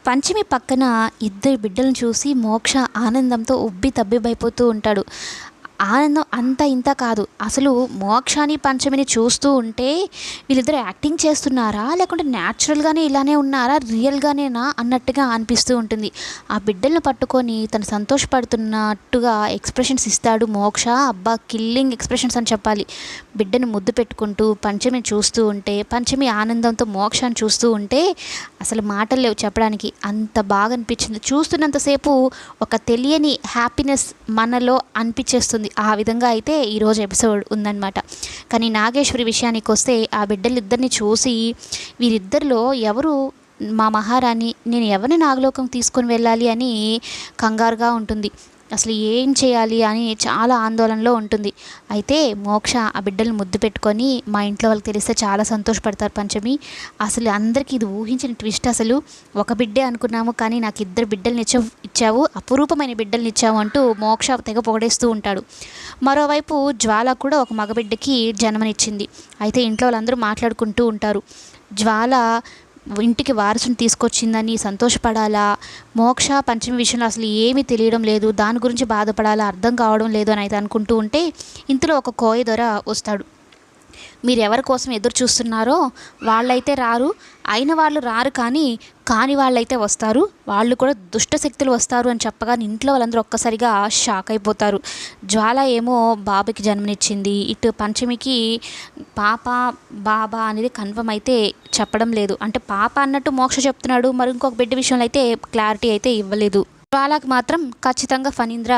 పంచమి పక్కన ఇద్దరు బిడ్డలను చూసి మోక్ష ఆనందంతో ఉబ్బి తబ్బిబ్బైపోతూ ఉంటాడు. ఆనందం అంత ఇంత కాదు. అసలు మోక్షాని, పంచమిని చూస్తూ ఉంటే వీళ్ళిద్దరు యాక్టింగ్ చేస్తున్నారా? లేకుంటే న్యాచురల్‌గానే ఇలానే ఉన్నారా? రియల్‌గానేనా అన్నట్టుగా అనిపిస్తూ ఉంటుంది. ఆ బిడ్డలను పట్టుకొని తను సంతోషపడుతున్నట్టుగా ఎక్స్‌ప్రెషన్స్ ఇస్తాడు మోక్ష. అబ్బా! కిల్లింగ్ ఎక్స్‌ప్రెషన్స్ అని చెప్పాలి. బిడ్డను ముద్దు పెట్టుకుంటూ పంచమిని చూస్తూ ఉంటే, పంచమి ఆనందంతో మోక్షాన్ని చూస్తూ ఉంటే అసలు మాటలు లేవు చెప్పడానికి. అంత బాగా అనిపించింది. చూస్తున్నంతసేపు ఒక తెలియని హ్యాపీనెస్ మనలో అనిపించేస్తుంది. ఆ విధంగా అయితే ఈరోజు ఎపిసోడ్ ఉందన్నమాట. కానీ నాగేశ్వరి విషయానికొస్తే ఆ బిడ్డలిద్దరిని చూసి వీరిద్దరిలో ఎవరు మా మహారాణి, నేను ఎవరిని నాగలోకం తీసుకొని వెళ్ళాలి అని కంగారుగా ఉంటుంది. అసలు ఏం చేయాలి అని చాలా ఆందోళనలో ఉంటుంది. అయితే మోక్ష ఆ బిడ్డలను ముద్దు పెట్టుకొని మా ఇంట్లో వాళ్ళకి తెలిస్తే చాలా సంతోషపడతారు పంచమి. అసలు అందరికీ ఇది ఊహించిన ట్విస్ట్. అసలు ఒక బిడ్డే అనుకున్నాము కానీ నాకు ఇద్దరు బిడ్డల్ని ఇచ్చావు, అపురూపమైన బిడ్డల్ని ఇచ్చావు అంటూ మోక్ష తెగ పొగడేస్తూ ఉంటాడు. మరోవైపు జ్వాల కూడా ఒక మగబిడ్డకి జన్మనిచ్చింది. అయితే ఇంట్లో వాళ్ళందరూ మాట్లాడుకుంటూ ఉంటారు. జ్వాల ఇంటికి వారసుని తీసుకొచ్చిందని సంతోషపడాలా, మోక్ష పంచమి విషయంలో అసలు ఏమీ తెలియడం లేదు, దాని గురించి బాధపడాలా అర్థం కావడం లేదు అని అయితే అనుకుంటూ ఉంటే ఇంతలో ఒక కోయ దొర వస్తాడు. మీరు ఎవరి కోసం ఎదురు చూస్తున్నారో వాళ్ళైతే రారు, అయిన వాళ్ళు రారు, కాని వాళ్ళైతే వస్తారు, వాళ్ళు కూడా దుష్టశక్తులు వస్తారు అని చెప్పగా ఇంట్లో వాళ్ళందరూ ఒక్కసారిగా షాక్ అయిపోతారు. జ్వాల ఏమో బాబుకి జన్మనిచ్చింది, ఇటు పంచమికి పాప బాబా అనేది కన్ఫర్మ్ అయితే చెప్పడం లేదు. అంటే పాప అన్నట్టు మోక్ష చెప్తున్నాడు, మరి ఇంకొక బిడ్డ విషయంలో అయితే క్లారిటీ అయితే ఇవ్వలేదు. జ్వాలకు మాత్రం ఖచ్చితంగా ఫణీంద్ర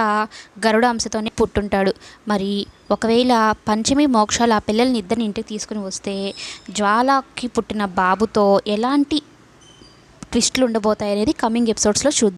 గరుడ అంశతోనే పుట్టుంటాడు. మరి ఒకవేళ పంచమి మోక్షాలు ఆ పిల్లల్ని ఇద్దరిని ఇంటికి తీసుకుని వస్తే జ్వాలకి పుట్టిన బాబుతో ఎలాంటి ట్విస్టులు ఉండబోతాయి అనేది కమింగ్ ఎపిసోడ్స్లో చూద్దాం.